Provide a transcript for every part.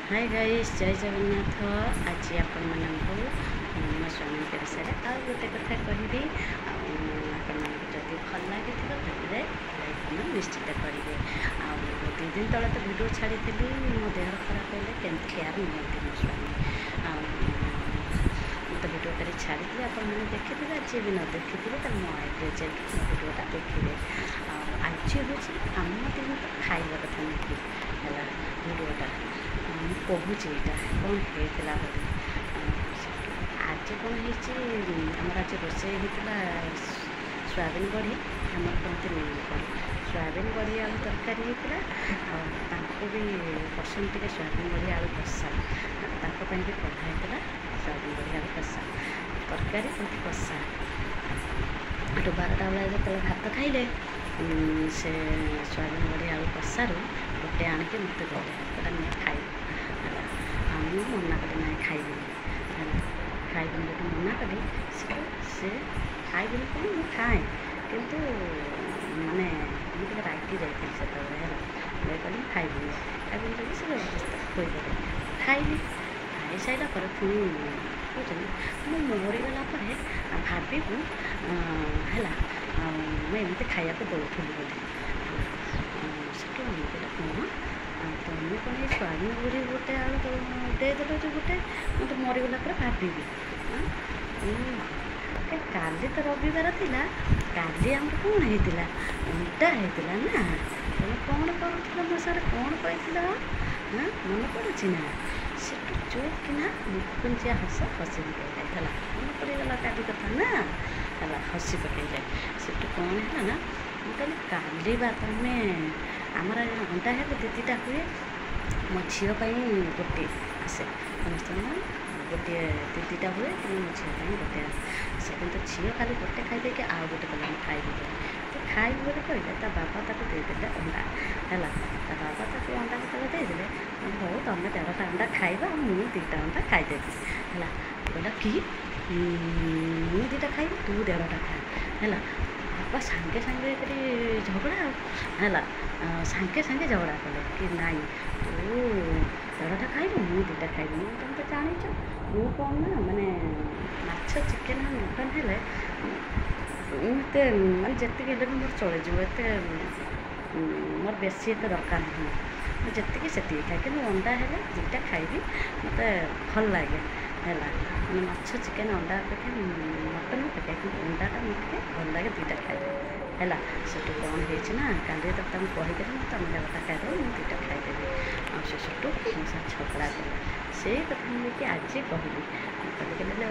Hi guys, जय जगन्नाथ। आज आपण मानक मो स्वामी विषय आउ गोटे कथा कहबी। जदि भल लगी लाइक निश्चित करेंगे। दु दिन तले तो वीडियो छाड़ी मो देह खराब है केमती केयर नियंती मो स्वामी तो वीडियो कर छाड़ी आपने देखिए। आज भी न देखी तो मो आईडी जाकि मो वीडियोटा देखिए। आज हूँ आम दिन तो खाଇବା କଥା नहीं है वीडियोटा कहूँ यहाँ कौन होता बोली। आज कौन होमर आज रोसे होता सोयाबीन बड़ी आम कहते नहीं सोयाबीन बड़ी आलू तरकारी होता भी पसंद टे सोयाबीन बड़ी आलू कषा भी पढ़ा होता सोयाबीन बड़ी आलू कषा तरकारी बहुत कषा। तो 12टा बेला जो भात खाइले से सोयाबीन बड़ी आलू कषारू गोटे आणिके मत देते नहीं खाई मना कली ना खाइबी खाइबी जो मना कली से खाइबी कौन मुझे खाए किंतु माने मुझे रागी जाती से कली खाइबी खाइबी से व्यवस्था खोईदे खाइबी खाई सारा पर पुणी कहते मुझे मरीगला भाविबू है मुझे खाया दौली बोली से कौन तुम कौन ये सोयाबीन बड़ी गोटे आलू देदेल जो गोटे मतलब मरीगला भावी काली तो रविवार थिला काली आम कौन होता अंडा होता ना तुम कौन कर मो सर कौन कही मन पड़े ना से चुप किना मुकुंजिया हस हसी पकईले मन पड़गला काली कथा ना है हसी पकईले से कौन है ना कहली काली बा तुम आमर अंडा है दीदीटा हुए मो झीपाई गोटे आसे समस्त गोटे दीदीटा हुए मो झीपाई गोटे आसे कि झील खाली गोटे खाई आउ गोटे कल खाइबी तो खाइबी बोले कहले बाबा ताको देदेले अंडा है बाबा ताको अंडा जो देदेले हो तुम 13टा अंडा खाइबा मुझे 2टा अंडा खाईदेवी है कहला कि मुझे 2टा खाइबी तू 1.5टा खा है बापा सांगे सांगे झगड़ा है सांगे सांगे झगड़ा कले कि नाई तू 1.5टा खाइबू मुझे 2टा खाइबी तुम तो जाच मु कौन ना माने माछ चिकेन मटन है मत माने जी मोर चलि एत मोर बेसी एत दरकार नहीं जी से खाए कि अंडा है 2टा खाइबी मत भल लगे है मैंने माछ चिकेन अंडा अपेक्षा मटन अपेक्षा कि अंडाटा मुझे भल लगे 2टा खाइबी है से कौन होना काली तो तुम कहीदेवी तुम 11टा खाइदेव मुझे 2टा खाइदेवी से मो साथ झगड़ा कला से कथा मुझे आज कहली कहले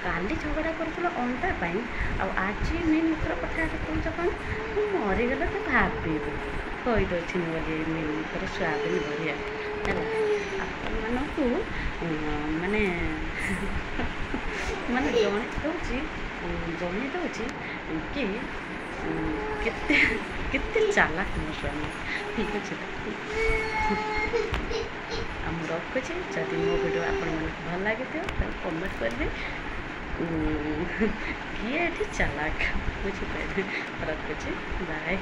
काली झगड़ा कर अंडा आज मीन मुखर कथा कौच कौन मरीगला तो भाविबू कहीदे बोली मीन मुखर सोयाबीन बढ़िया है आपको माने माने जन दूची कि केते चालाक मो स्वामी बुझे रखुच्छे। जदि मो वीडियो आपण भल लगे तो कमेंट करेंगे किए चालाक बुझे रखुच्छे बाय।